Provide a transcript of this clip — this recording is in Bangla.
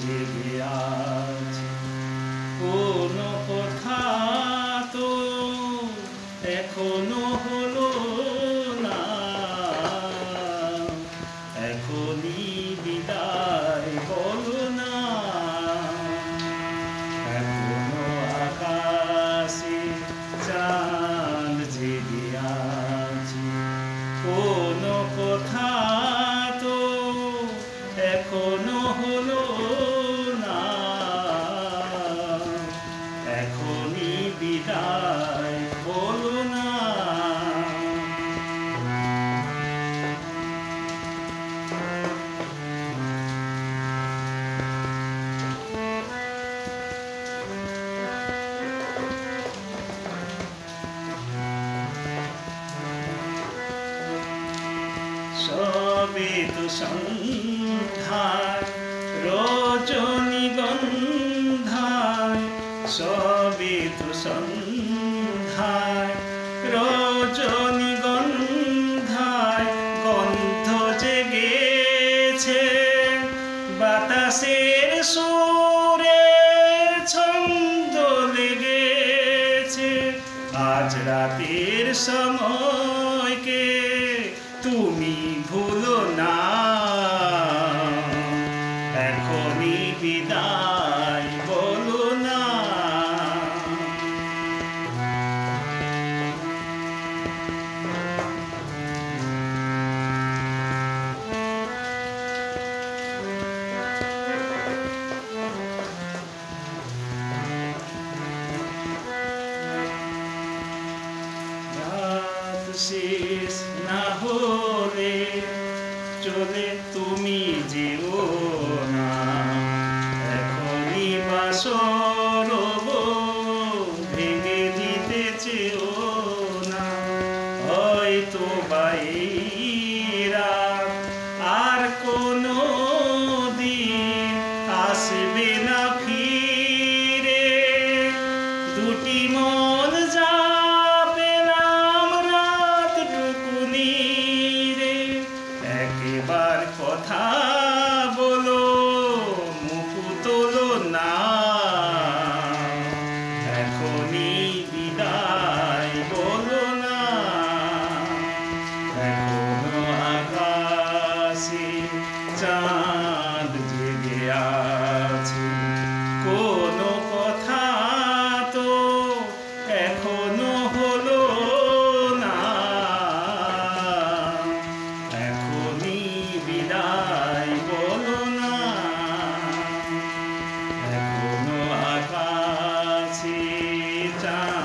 জেগে আছি। কোনো কথা তো এখনো হলো না, এখনই বিদায় বলো না। এখনো আকাশে চাঁদ জেগে আছে, কোনো কথা তো এখনো হলো না, এখনই বিদায় বলো না। সবে তো সন্ধ্যায় রজনীগন্ধায়, সবে তো সন্ধ্যায় রজনীগন্ধায় গন্ধ জেগেছে, বাতাসের সুরে ছন্দ লেগেছে। আজ রাতের সময়কে তুমি ভুলো না, এখনই বিদায় বলো না। রাত শেষ না হলে চলে তুমি যেও না, এখনই বাসর ভেঙে দিতে চেও না। হয়তো বাইরা আর কোনো দিন আসবে না ফিরে, দুটি মন যা পেলাম রাতটুকুনি রে। একবার কথা বলো, মুখ তোলো না, এখনই বিদায় বলো না। এখনো আকাশে চাঁদ জেগে আছে, কোনো কথা তো এখনো হলো না, এখনই বিদায় বলো না। এখনো আকাশে চাঁদ